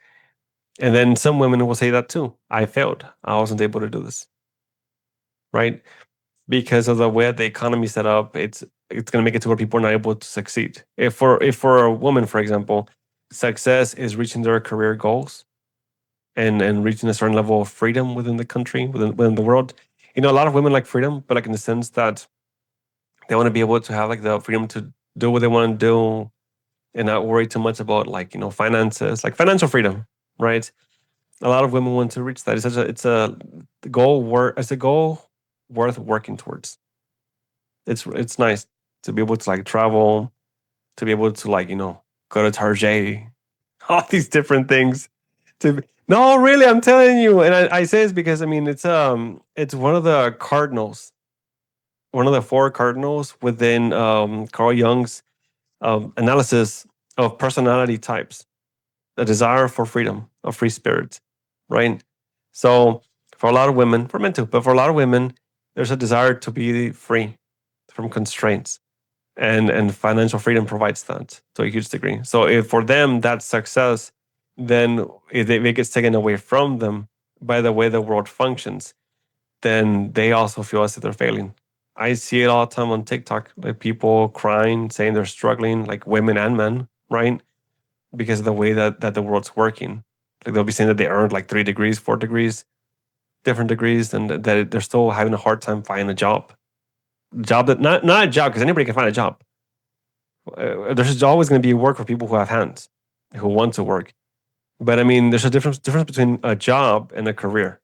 And then some women will say that too. I failed. I wasn't able to do this. Right. Because of the way the economy set up, it's going to make it to where people are not able to succeed. If for a woman, for example, success is reaching their career goals and reaching a certain level of freedom within the country, within the world. A lot of women like freedom, but like in the sense that they want to be able to have like the freedom to do what they want to do and not worry too much about like finances, like financial freedom, right? A lot of women want to reach that. It's a goal worth working towards. It's nice to be able to like travel, to be able to like go to Target, all these different things. No, really, I'm telling you, and I say this because I mean it's one of the cardinals, one of the four cardinals within Carl Jung's analysis of personality types, a desire for freedom, a free spirit, right? So for a lot of women, for men too, but for a lot of women, there's a desire to be free from constraints. And financial freedom provides that to a huge degree. So if for them that's success, then if it gets taken away from them by the way the world functions, then they also feel as if they're failing. I see it all the time on TikTok, like people crying, saying they're struggling, like women and men, right? Because of the way that the world's working. Like they'll be saying that they earned like 3 degrees, 4 degrees, different degrees, and that they're still having a hard time finding a job. Job that not a job because anybody can find a job. There's always going to be work for people who have hands, who want to work. But I mean, there's a difference between a job and a career.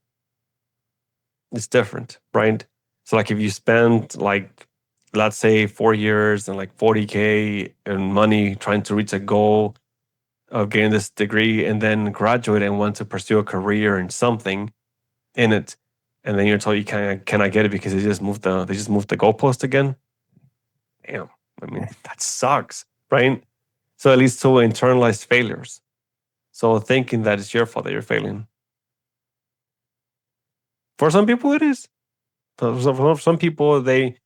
It's different, right? So like if you spend like let's say 4 years and like 40K in money trying to reach a goal of getting this degree and then graduate and want to pursue a career in something in it, and then you're told you cannot get it because they just moved the goalpost again. Damn, I mean that sucks, right? So it leads to internalized failures. So thinking that it's your fault that you're failing. For some people, it is. For some people, they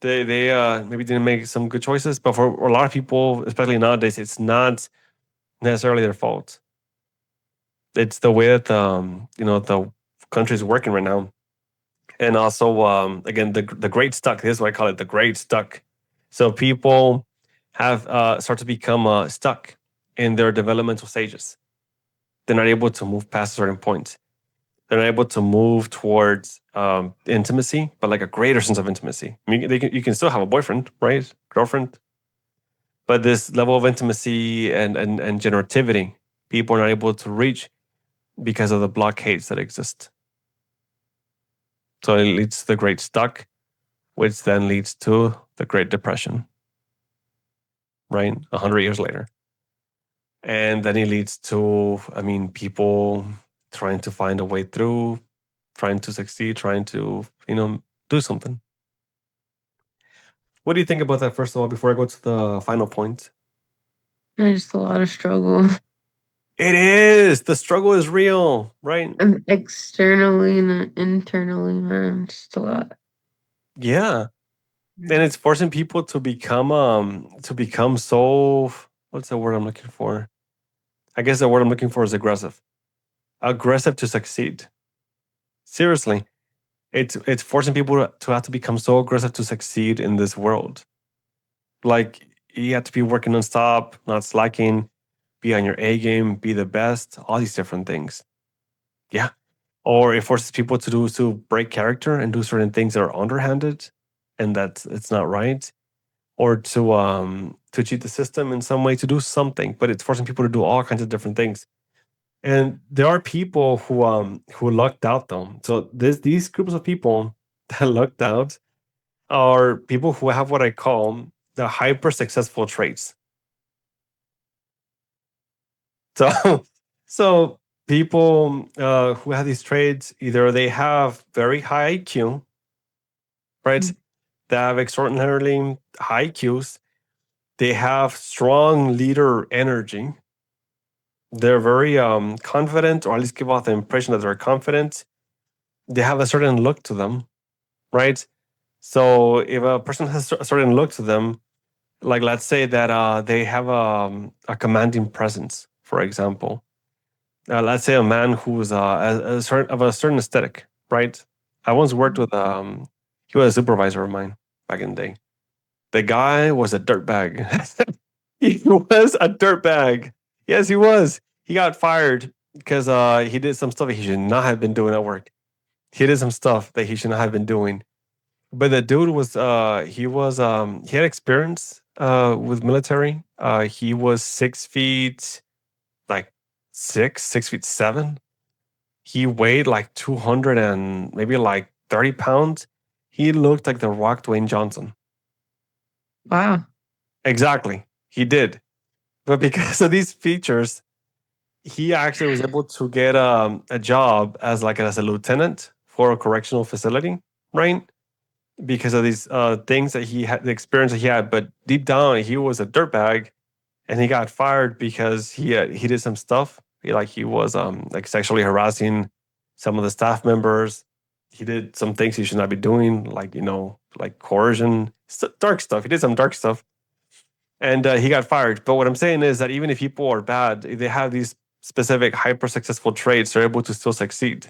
maybe didn't make some good choices, but for a lot of people, especially nowadays, it's not necessarily their fault. It's the way that the country is working right now, and also again the great stuck. This is what I call it, the great stuck. So people have start to become stuck in their developmental stages. They're not able to move past a certain point. They're not able to move towards intimacy, but like a greater sense of intimacy. I mean, you can still have a boyfriend, right? Girlfriend, but this level of intimacy and generativity, people are not able to reach because of the blockades that exist. So it leads to the Great Stuck, which then leads to the Great Depression, right? 100 years later. And then it leads to, I mean, people trying to find a way through, trying to succeed, trying to, do something. What do you think about that, first of all, before I go to the final point? There's just a lot of struggle. It is. The struggle is real, right? And externally and internally, man. Just a lot. Yeah. And it's forcing people to become so, what's the word I'm looking for? I guess the word I'm looking for is aggressive. Aggressive to succeed. Seriously. It's forcing people to have to become so aggressive to succeed in this world. Like you have to be working nonstop, not slacking, be on your A game, be the best, all these different things. Yeah. Or it forces people to break character and do certain things that are underhanded and that it's not right. Or to cheat the system in some way, to do something, but it's forcing people to do all kinds of different things. And there are people who lucked out though. So these groups of people that lucked out are people who have what I call the hyper successful traits. So so people who have these traits, either they have very high IQ, right? Mm. They have extraordinarily high IQs. They have strong leader energy. They're very confident, or at least give off the impression that they're confident. They have a certain look to them, right? So if a person has a certain look to them, like let's say that they have a commanding presence, for example. Let's say a man who's of a certain aesthetic, right? I once worked with he was a supervisor of mine back in the day. The guy was a dirtbag. He was a dirtbag. Yes, he was. He got fired because he did some stuff he should not have been doing at work. He did some stuff that he should not have been doing. But the dude was he had experience with military. He was 6 feet, like 6 feet 7. He weighed like 200 and maybe like 30 pounds. He looked like the Rock Dwayne Johnson. Wow. Exactly. He did. But because of these features, he actually was able to get a job as a lieutenant for a correctional facility, right? Because of these things that he had, the experience that he had. But deep down, he was a dirtbag, and he got fired because he did some stuff. He was like sexually harassing some of the staff members. He did some things he should not be doing, like like coercion, dark stuff. He did some dark stuff, and he got fired. But what I'm saying is that even if people are bad, if they have these specific hyper successful traits, they're able to still succeed.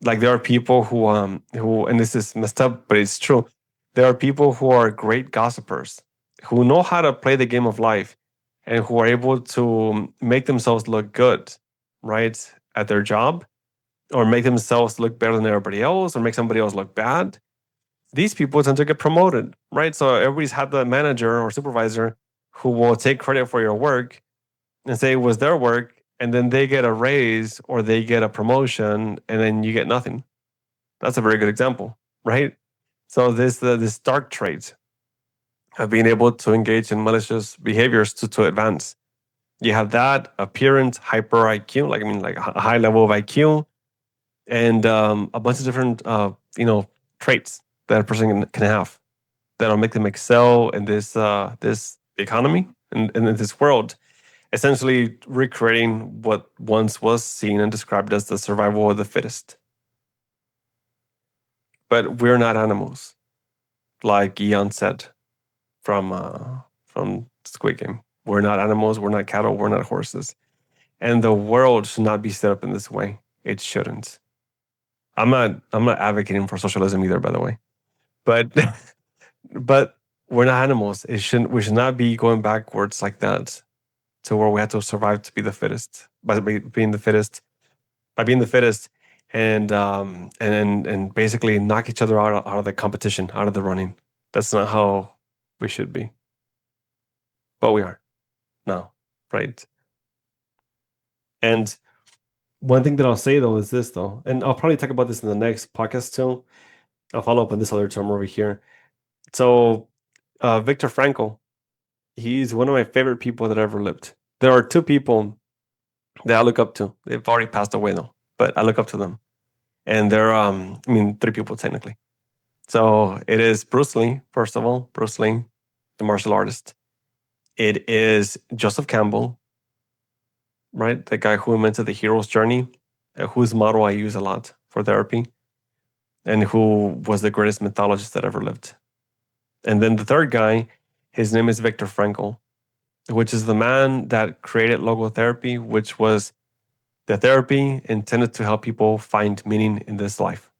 Like there are people who, and this is messed up, but it's true. There are people who are great gossipers, who know how to play the game of life, and who are able to make themselves look good, right, at their job, or make themselves look better than everybody else, or make somebody else look bad. These people tend to get promoted, right? So everybody's had the manager or supervisor who will take credit for your work and say it was their work, and then they get a raise or they get a promotion, and then you get nothing. That's a very good example, right? So this dark trait of being able to engage in malicious behaviors to advance. You have that appearance, hyper IQ, like a high level of IQ, and a bunch of different traits that a person can have that'll make them excel in this economy and in this world, essentially recreating what once was seen and described as the survival of the fittest. but we're not animals, like Ian said from Squid Game. We're not animals. We're not cattle. We're not horses. And the world should not be set up in this way. It shouldn't. I'm not advocating for socialism either, by the way. But but we're not animals. We should not be going backwards like that to where we have to survive to be the fittest. Being the fittest, by being the fittest, and basically knock each other out of the competition, out of the running. That's not how we should be. But we are now, right? And one thing that I'll say though is this though, and I'll probably talk about this in the next podcast too. I'll follow up on this other term over here. So, Viktor Frankl, he's one of my favorite people that ever lived. There are two people that I look up to. They've already passed away though, but I look up to them. And they're, three people technically. So it is Bruce Lee, first of all, Bruce Lee, the martial artist. It is Joseph Campbell, right? The guy who invented the hero's journey, whose model I use a lot for therapy, and who was the greatest mythologist that ever lived. And then the third guy, his name is Viktor Frankl, which is the man that created logotherapy, which was the therapy intended to help people find meaning in this life.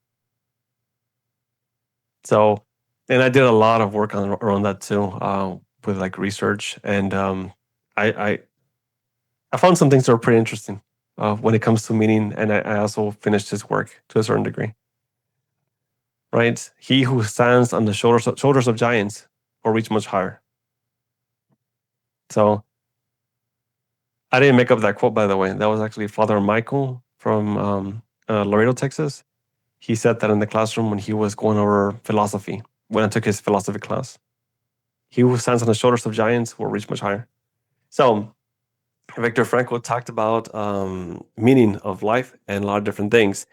So, and I did a lot of work around that too, with like research, and I found some things that are pretty interesting when it comes to meaning, and I also finished his work to a certain degree. Right, he who stands on the shoulders of giants will reach much higher. So, I didn't make up that quote, by the way. That was actually Father Michael from Laredo, Texas. He said that in the classroom when he was going over philosophy, when I took his philosophy class. He who stands on the shoulders of giants will reach much higher. So, Viktor Frankl talked about meaning of life and a lot of different things.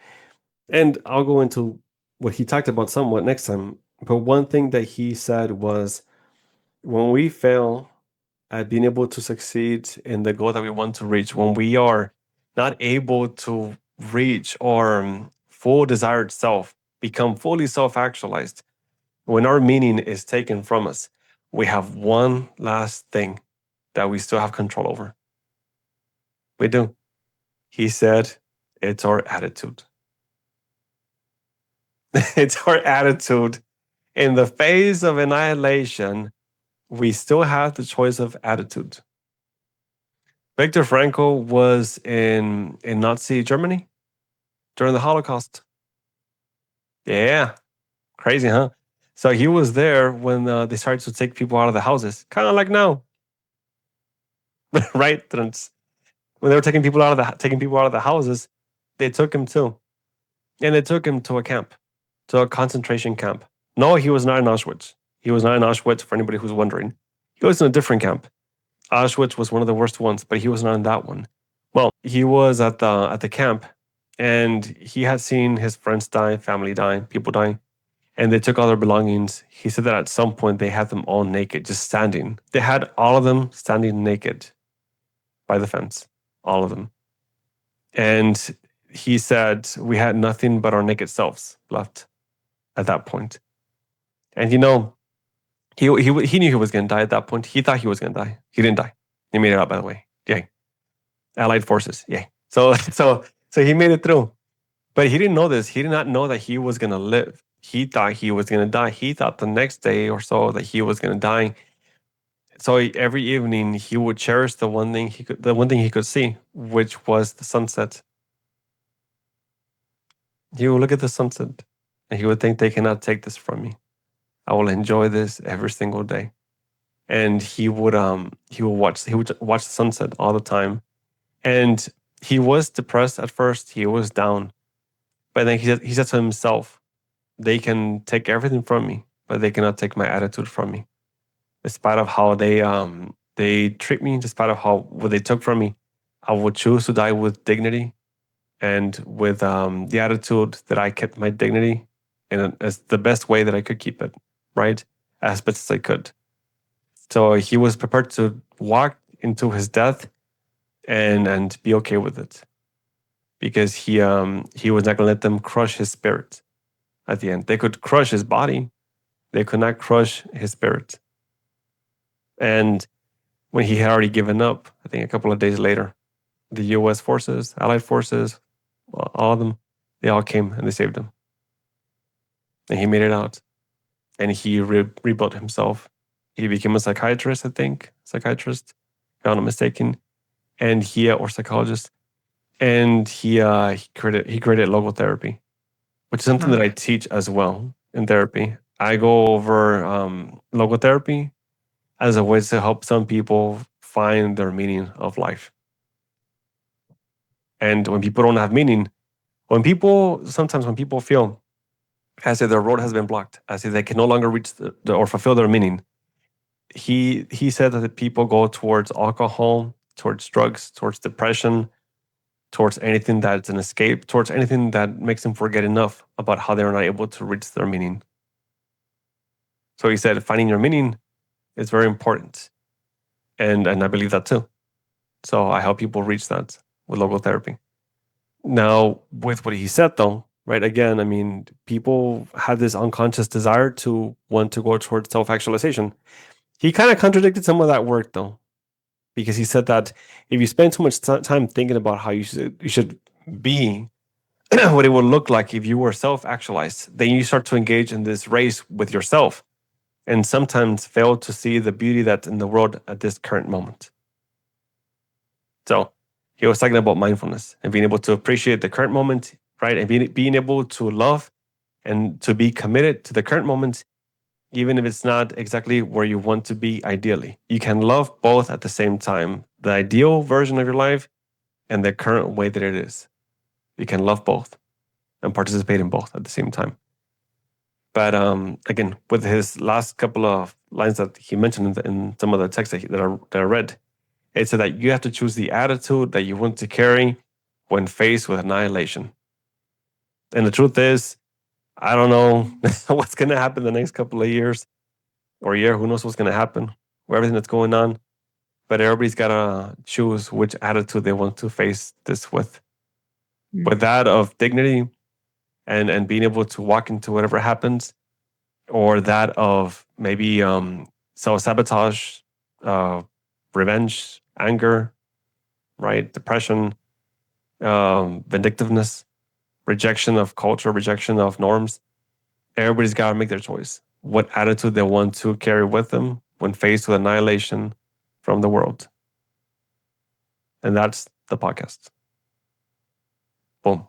And I'll go into what he talked about somewhat next time. But one thing that he said was, when we fail at being able to succeed in the goal that we want to reach, when we are not able to reach our full desired self, become fully self-actualized, when our meaning is taken from us, we have one last thing that we still have control over. We do. He said, it's our attitude. It's our attitude. In the phase of annihilation, we still have the choice of attitude. Viktor Frankl was in Nazi Germany during the Holocaust. Yeah, crazy, huh? So he was there when they started to take people out of the houses, kind of like now, right? When they were taking people out of the houses, they took him too, and they took him to a camp, to a concentration camp. No, he was not in Auschwitz. He was not in Auschwitz, for anybody who's wondering. He was in a different camp. Auschwitz was one of the worst ones, but he was not in that one. Well, he was at the camp, and he had seen his friends die, family die, people die, and they took all their belongings. He said that at some point they had them all naked, just standing. They had all of them standing naked by the fence, all of them. And he said we had nothing but our naked selves left at that point. And he knew he was going to die at that point. He thought he was going to die. He didn't die. He made it out, by the way. Yay. Allied forces. Yay. So he made it through. But he didn't know this. He did not know that he was going to live. He thought he was going to die. He thought the next day or so that he was going to die. So every evening he would cherish the one thing he could see, which was the sunset. He would look at the sunset and he would think, they cannot take this from me. I will enjoy this every single day. And he would watch the sunset all the time. And he was depressed at first. He was down. But then he said to himself, they can take everything from me, but they cannot take my attitude from me. Despite of how they treat me, despite of what they took from me, I would choose to die with dignity and with the attitude that I kept my dignity as the best way that I could keep it, right? As best as I could. So he was prepared to walk into his death and be okay with it, because he was not going to let them crush his spirit. at the end. They could crush his body. They could not crush his spirit. And when he had already given up, I think a couple of days later, the U.S. forces, Allied forces, all of them, they all came and they saved him. And he made it out. And he rebuilt himself. He became a psychiatrist, I think. If I'm not mistaken. And or psychologist. And he created logotherapy, which is something that I teach as well in therapy. I go over logotherapy as a way to help some people find their meaning of life. And when people don't have meaning, when people feel as if their road has been blocked, as if they can no longer reach or fulfill their meaning, he said that people go towards alcohol, towards drugs, towards depression, towards anything that's an escape, towards anything that makes them forget enough about how they're not able to reach their meaning. So he said, finding your meaning is very important. And I believe that too. So I help people reach that with logotherapy. Now, with what he said though, right, again, I mean, people have this unconscious desire to want to go towards self-actualization. He kind of contradicted some of that work though, because he said that if you spend too much time thinking about how you should be, what it would look like if you were self-actualized, then you start to engage in this race with yourself and sometimes fail to see the beauty that's in the world at this current moment. So he was talking about mindfulness and being able to appreciate the current moment, right? And being able to love and to be committed to the current moment, even if it's not exactly where you want to be ideally. You can love both at the same time, the ideal version of your life and the current way that it is. You can love both and participate in both at the same time. But again, with his last couple of lines that he mentioned in some of the texts that I read, it said that you have to choose the attitude that you want to carry when faced with annihilation. And the truth is, I don't know what's going to happen the next couple of years or a year. Who knows what's going to happen with everything that's going on. But everybody's got to choose which attitude they want to face this with. With that of dignity and being able to walk into whatever happens, or that of maybe self-sabotage, revenge, anger, right? Depression, vindictiveness, rejection of culture, rejection of norms. Everybody's got to make their choice. What attitude they want to carry with them when faced with annihilation from the world. And that's the podcast. Boom.